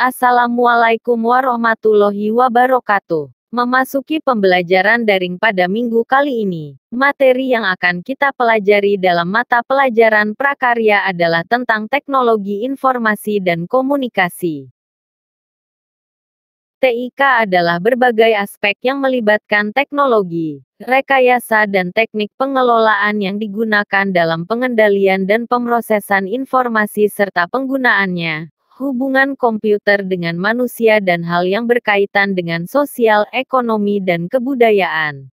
Assalamualaikum warahmatullahi wabarakatuh. Memasuki pembelajaran daring pada minggu kali ini, materi yang akan kita pelajari dalam mata pelajaran prakarya adalah tentang teknologi informasi dan komunikasi. TIK adalah berbagai aspek yang melibatkan teknologi, rekayasa dan teknik pengelolaan yang digunakan dalam pengendalian dan pemrosesan informasi serta penggunaannya, hubungan komputer dengan manusia dan hal yang berkaitan dengan sosial, ekonomi dan kebudayaan.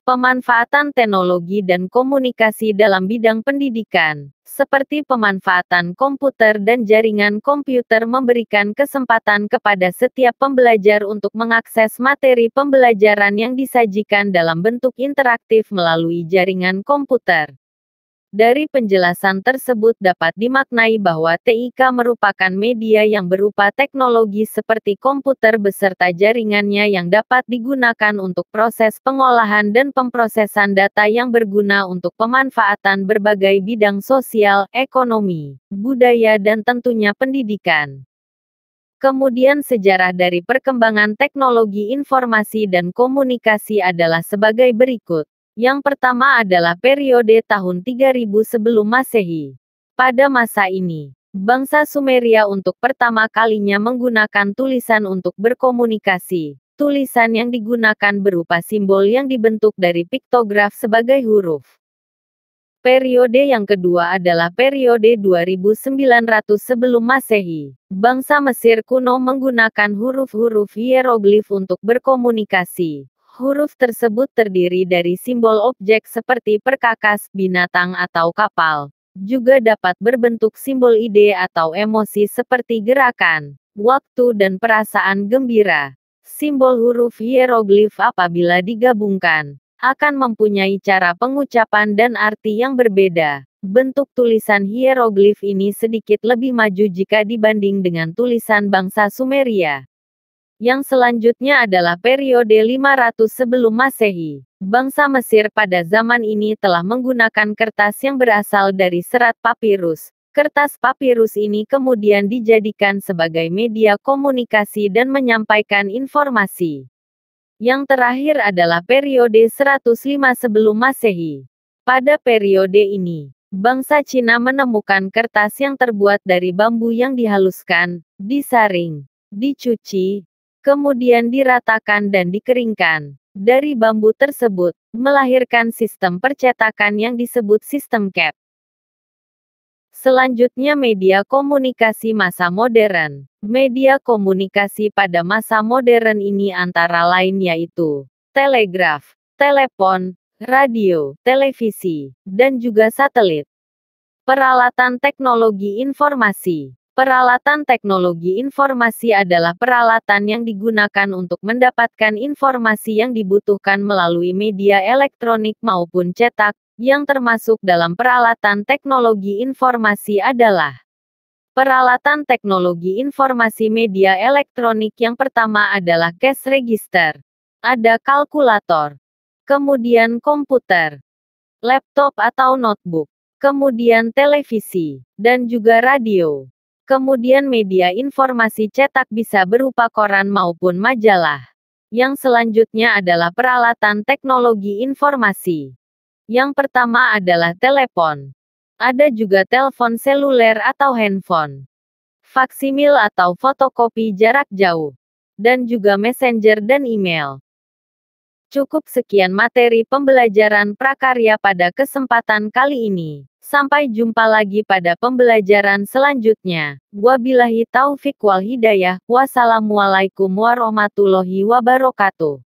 Pemanfaatan teknologi dan komunikasi dalam bidang pendidikan, seperti pemanfaatan komputer dan jaringan komputer memberikan kesempatan kepada setiap pembelajar untuk mengakses materi pembelajaran yang disajikan dalam bentuk interaktif melalui jaringan komputer. Dari penjelasan tersebut dapat dimaknai bahwa TIK merupakan media yang berupa teknologi seperti komputer beserta jaringannya yang dapat digunakan untuk proses pengolahan dan pemrosesan data yang berguna untuk pemanfaatan berbagai bidang sosial, ekonomi, budaya dan tentunya pendidikan. Kemudian sejarah dari perkembangan teknologi informasi dan komunikasi adalah sebagai berikut. Yang pertama adalah periode tahun 3000 sebelum Masehi. Pada masa ini, bangsa Sumeria untuk pertama kalinya menggunakan tulisan untuk berkomunikasi. Tulisan yang digunakan berupa simbol yang dibentuk dari piktograf sebagai huruf. Periode yang kedua adalah periode 2900 sebelum Masehi. Bangsa Mesir kuno menggunakan huruf-huruf hieroglif untuk berkomunikasi. Huruf tersebut terdiri dari simbol objek seperti perkakas, binatang atau kapal. Juga dapat berbentuk simbol ide atau emosi seperti gerakan, waktu dan perasaan gembira. Simbol huruf hieroglif apabila digabungkan, akan mempunyai cara pengucapan dan arti yang berbeda. Bentuk tulisan hieroglif ini sedikit lebih maju jika dibanding dengan tulisan bangsa Sumeria. Yang selanjutnya adalah periode 500 sebelum Masehi. Bangsa Mesir pada zaman ini telah menggunakan kertas yang berasal dari serat papirus. Kertas papirus ini kemudian dijadikan sebagai media komunikasi dan menyampaikan informasi. Yang terakhir adalah periode 105 sebelum Masehi. Pada periode ini, bangsa Cina menemukan kertas yang terbuat dari bambu yang dihaluskan, disaring, dicuci, kemudian diratakan dan dikeringkan. Dari bambu tersebut, melahirkan sistem percetakan yang disebut sistem cap. Selanjutnya media komunikasi masa modern. Media komunikasi pada masa modern ini antara lain yaitu telegraf, telepon, radio, televisi, dan juga satelit. Peralatan teknologi informasi. Peralatan teknologi informasi adalah peralatan yang digunakan untuk mendapatkan informasi yang dibutuhkan melalui media elektronik maupun cetak, yang termasuk dalam peralatan teknologi informasi adalah peralatan teknologi informasi media elektronik yang pertama adalah cash register. Ada kalkulator, kemudian komputer, laptop atau notebook, kemudian televisi, dan juga radio. Kemudian media informasi cetak bisa berupa koran maupun majalah. Yang selanjutnya adalah peralatan teknologi informasi. Yang pertama adalah telepon. Ada juga telepon seluler atau handphone. Faksimil atau fotokopi jarak jauh. Dan juga messenger dan email. Cukup sekian materi pembelajaran prakarya pada kesempatan kali ini. Sampai jumpa lagi pada pembelajaran selanjutnya. Wabillahi taufiq wal hidayah. Wassalamualaikum warahmatullahi wabarakatuh.